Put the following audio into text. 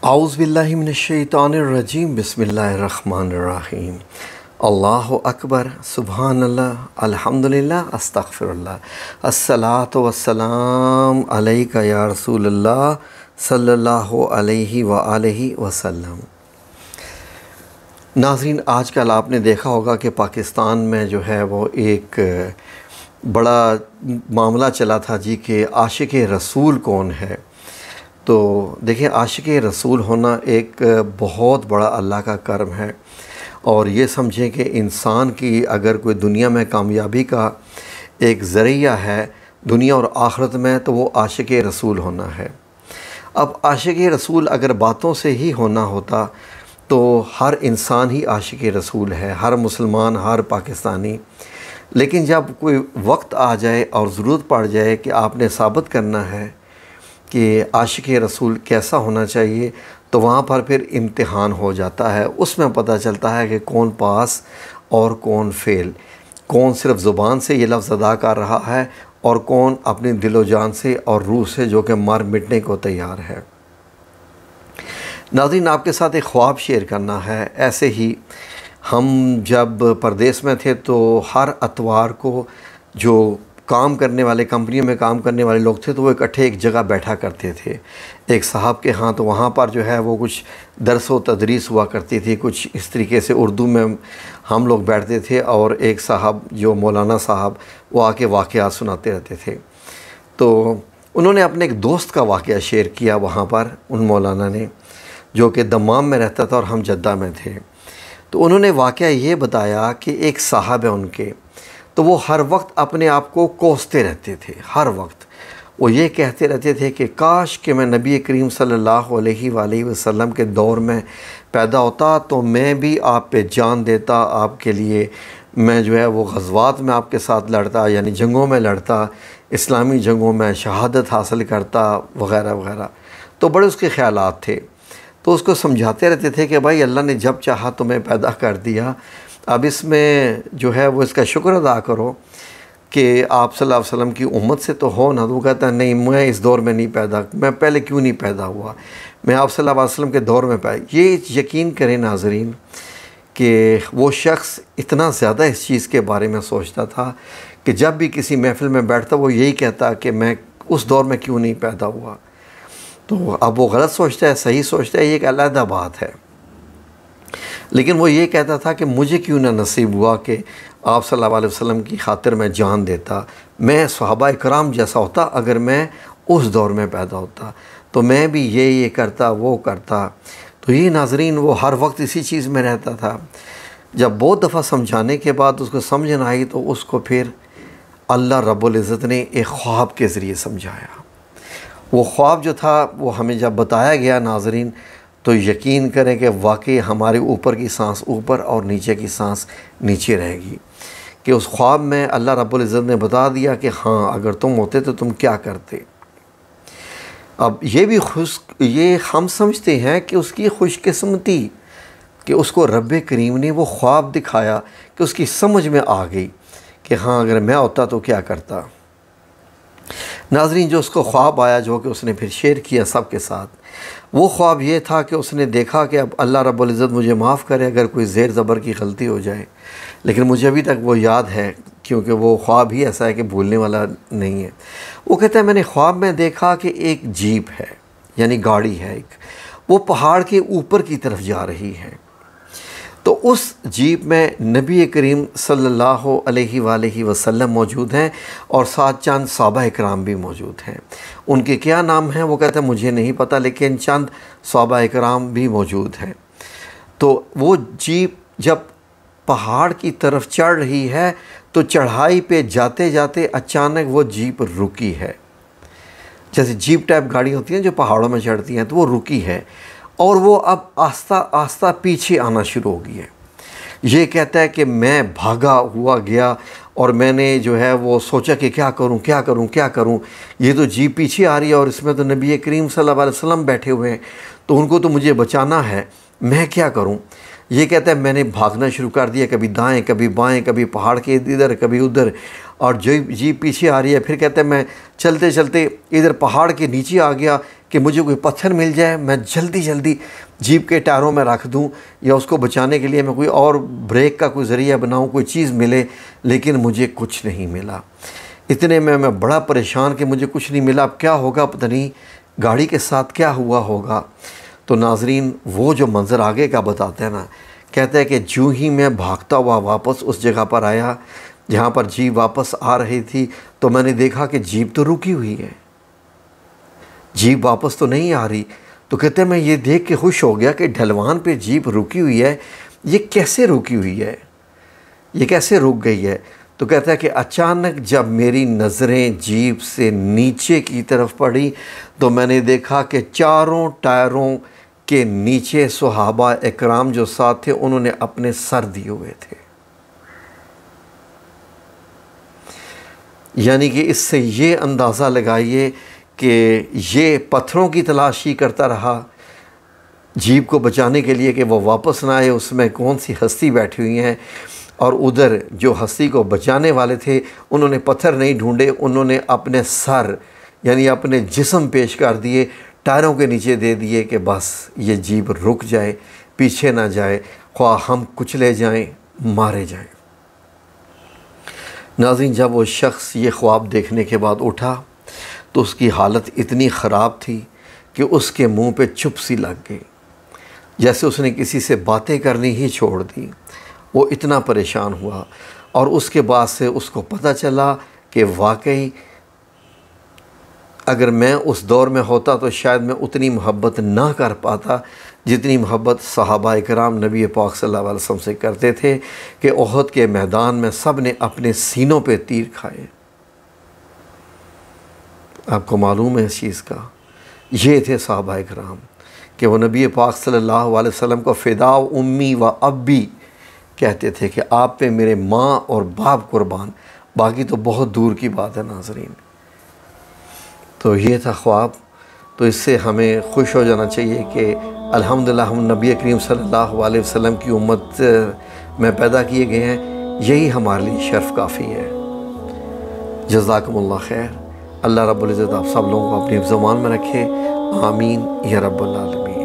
औज़ुबिल्लाहि मिनश्शैतानिर्रजीम बिस्मिल्लाहिर्रहमानिर्रहीम। अल्लाहु अकबर, सुबहानल्लाह, अल्हम्दुलिल्लाह, अस्तगफिरुल्लाह। अस्सलातु वस्सलाम अलैका या रसूलल्लाह सल्लल्लाहु अलैहि व आलिहि वसल्लम। नाज़रीन, आजकल आपने देखा होगा कि पाकिस्तान में जो है वो एक बड़ा मामला चला था जी कि आशिक़ रसूल कौन है। तो देखिए, आशिक़ रसूल होना एक बहुत बड़ा अल्लाह का करम है। और ये समझें कि इंसान की अगर कोई दुनिया में कामयाबी का एक ज़रिया है दुनिया और आखिरत में, तो वो आशिक़ रसूल होना है। अब आशिक़ रसूल अगर बातों से ही होना होता तो हर इंसान ही आशिक़ रसूल है, हर मुसलमान, हर पाकिस्तानी। लेकिन जब कोई वक्त आ जाए और ज़रूरत पड़ जाए कि आपने साबित करना है कि आशिक़ रसूल कैसा होना चाहिए, तो वहाँ पर फिर इम्तिहान हो जाता है। उसमें पता चलता है कि कौन पास और कौन फ़ेल, कौन सिर्फ़ ज़ुबान से ये लफ्ज़ अदा कर रहा है और कौन अपनी दिलो जान से और रूह से जो कि मर मिटने को तैयार है। नाज़रीन, आपके साथ एक ख्वाब शेयर करना है। ऐसे ही हम जब परदेश में थे तो हर अतवार को जो काम करने वाले, कंपनियों में काम करने वाले लोग थे, तो वो इकट्ठे एक जगह बैठा करते थे एक साहब के यहाँ। तो वहाँ पर जो है वो कुछ दर्स व तदरीस हुआ करती थी, कुछ इस तरीके से उर्दू में हम लोग बैठते थे और एक साहब जो मौलाना साहब वो आके वाक़यात सुनाते रहते थे। तो उन्होंने अपने एक दोस्त का वाक़या शेयर किया वहाँ पर, उन मौलाना ने, जो कि दम्माम में रहता था और हम जद्दा में थे। तो उन्होंने वाक़या ये बताया कि एक साहब है उनके, तो वो हर वक्त अपने आप को कोसते रहते थे। हर वक्त वो ये कहते रहते थे कि काश कि मैं नबी करीम सल्लल्लाहु अलैहि वसल्लम के दौर में पैदा होता तो मैं भी आप पे जान देता, आपके लिए मैं जो है वो ग़ज़वात में आपके साथ लड़ता, यानी जंगों में लड़ता, इस्लामी जंगों में शहादत हासिल करता वग़ैरह वग़ैरह। तो बड़े उसके ख़यालात थे। तो उसको समझाते रहते थे कि भाई अल्लाह ने जब चाहा तुम्हें पैदा कर दिया, अब इसमें जो है वो इसका शुक्र अदा करो कि आप सल्लल्लाहु अलैहि वसल्लम की उम्मत से तो हो ना। तो वो कहता है नहीं, मैं इस दौर में नहीं पैदा, मैं पहले क्यों नहीं पैदा हुआ, मैं आप सल्लल्लाहु अलैहि वसल्लम के दौर में पैदा। ये यकीन करें नाज़रीन कि वो शख्स इतना ज़्यादा इस चीज़ के बारे में सोचता था कि जब भी किसी महफ़िल में बैठता वो यही कहता कि मैं उस दौर में क्यों नहीं पैदा हुआ। तो अब वो गलत सोचता है, सही सोचता है, ये एक अलग बात है। लेकिन वो ये कहता था कि मुझे क्यों ना नसीब हुआ कि आप सल्लल्लाहु अलैहि वसल्लम की खातिर मैं जान देता, मैं सहाबा इकराम जैसा होता, अगर मैं उस दौर में पैदा होता तो मैं भी ये करता, वो करता। तो ये नाज़रीन वो हर वक्त इसी चीज़ में रहता था। जब बहुत दफ़ा समझाने के बाद उसको समझ ना आई तो उसको फिर अल्लाह रब्बुल इज़्ज़त ने एक ख्वाब के ज़रिए समझाया। वो ख्वाब जो था वो हमें जब बताया गया नाज़रीन, तो यकीन करें कि वाकई हमारे ऊपर की सांस ऊपर और नीचे की सांस नीचे रहेगी। कि उस ख्वाब में अल्लाह रब्बुल इज़्ज़त ने बता दिया कि हाँ, अगर तुम होते तो तुम क्या करते। अब ये हम समझते हैं कि उसकी खुशकिस्मती कि उसको रब्बे करीम ने वो ख्वाब दिखाया कि उसकी समझ में आ गई कि हाँ, अगर मैं होता तो क्या करता। नाज़रीन, जो उसको ख्वाब आया, जो कि उसने फिर शेयर किया सबके साथ, वो ख्वाब ये था कि उसने देखा कि अब अल्लाह रब्बुल इज़्ज़त मुझे माफ़ करे अगर कोई ज़ेर ज़बर की गलती हो जाए। लेकिन मुझे अभी तक वो याद है, क्योंकि वो ख्वाब ही ऐसा है कि भूलने वाला नहीं है। वो कहता है मैंने ख्वाब में देखा कि एक जीप है, यानी गाड़ी है एक, वो पहाड़ के ऊपर की तरफ जा रही है। तो उस जीप में नबी करीम सल्लल्लाहु अलैहि वसल्लम मौजूद हैं और साथ चंद सहाबा इकराम भी मौजूद हैं। उनके क्या नाम हैं वो कहते हैं मुझे नहीं पता, लेकिन चंद सहाबा इकराम भी मौजूद हैं। तो वो जीप जब पहाड़ की तरफ चढ़ रही है तो चढ़ाई पे जाते जाते अचानक वो जीप रुकी है। जैसे जीप टाइप गाड़ी होती हैं जो पहाड़ों में चढ़ती हैं, तो वो रुकी है और वो अब आस्ता आस्ता पीछे आना शुरू हो गई है। ये कहता है कि मैं भागा हुआ गया और मैंने जो है वो सोचा कि क्या करूं क्या करूं क्या करूं, ये तो जीप पीछे आ रही है और इसमें तो नबी करीम सल्लल्लाहु अलैहि वसल्लम बैठे हुए हैं, तो उनको तो मुझे बचाना है, मैं क्या करूं। ये कहता है मैंने भागना शुरू कर दिया, कभी दाएं कभी बाएं, कभी पहाड़ के इधर कभी उधर, और जीप पीछे आ रही है। फिर कहता है मैं चलते चलते इधर पहाड़ के नीचे आ गया कि मुझे कोई पत्थर मिल जाए, मैं जल्दी जल्दी जीप के टायरों में रख दूं, या उसको बचाने के लिए मैं कोई और ब्रेक का कोई ज़रिया बनाऊं, कोई चीज़ मिले, लेकिन मुझे कुछ नहीं मिला। इतने में मैं बड़ा परेशान कि मुझे कुछ नहीं मिला, अब क्या होगा, पता नहीं गाड़ी के साथ क्या हुआ होगा। तो नाज़रीन, वो जो मंज़र आगे का बताते हैं ना, कहते हैं कि जूँ ही मैं भागता हुआ वापस उस जगह पर आया जहाँ पर जीप वापस आ रही थी, तो मैंने देखा कि जीप तो रुकी हुई है, जीप वापस तो नहीं आ रही। तो कहते हैं मैं ये देख के खुश हो गया कि ढलवान पे जीप रुकी हुई है, ये कैसे रुकी हुई है, ये कैसे रुक गई है। तो कहता है कि अचानक जब मेरी नज़रें जीप से नीचे की तरफ पड़ी तो मैंने देखा कि चारों टायरों के नीचे सहाबा इकराम जो साथ थे उन्होंने अपने सर दिए हुए थे। यानी कि इससे ये अंदाज़ा लगाइए कि ये पत्थरों की तलाशी करता रहा जीप को बचाने के लिए कि वो वापस ना आए, उसमें कौन सी हस्ती बैठी हुई हैं, और उधर जो हस्ती को बचाने वाले थे उन्होंने पत्थर नहीं ढूंढे, उन्होंने अपने सर यानी अपने जिस्म पेश कर दिए, टायरों के नीचे दे दिए कि बस ये जीप रुक जाए, पीछे ना जाए, ख्वाह हम कुचले जाएं, मारे जाएं। नाज़रीन, जब वो शख्स ये ख्वाब देखने के बाद उठा तो उसकी हालत इतनी ख़राब थी कि उसके मुंह पे चुप सी लग गई, जैसे उसने किसी से बातें करनी ही छोड़ दी। वो इतना परेशान हुआ, और उसके बाद से उसको पता चला कि वाकई अगर मैं उस दौर में होता तो शायद मैं उतनी मोहब्बत ना कर पाता जितनी मोहब्बत सहाबा इकराम नबी पाक सल्लल्लाहु अलैहि वसल्लम से करते थे कि ओहद के मैदान में सब ने अपने सीनों पे तीर खाए। आपको मालूम है इस चीज़ का, ये थे सहाबा इकराम कि वो नबी पाक सल्लल्लाहु अलैहि वसल्लम को फ़िदा उम्मी व अब्बी कहते थे कि आप पे मेरे माँ और बाप कुर्बान, बाकी तो बहुत दूर की बात है। नाज़रीन, तो ये था ख्वाब। तो इससे हमें खुश हो जाना चाहिए कि अल्हम्दुलिल्लाह हम नबी करीम सल्लल्लाहु अलैहि वसल्लम की उम्मत में पैदा किए गए हैं, यही हमारे लिए शर्फ़ काफ़ी है। जज़ाकुमुल्लाह खैर। अल्लाह रब्बुल इज़्ज़त आप सब लोगों को अपनी ज़बान में रखे। आमीन या रब्बुल आलमीन।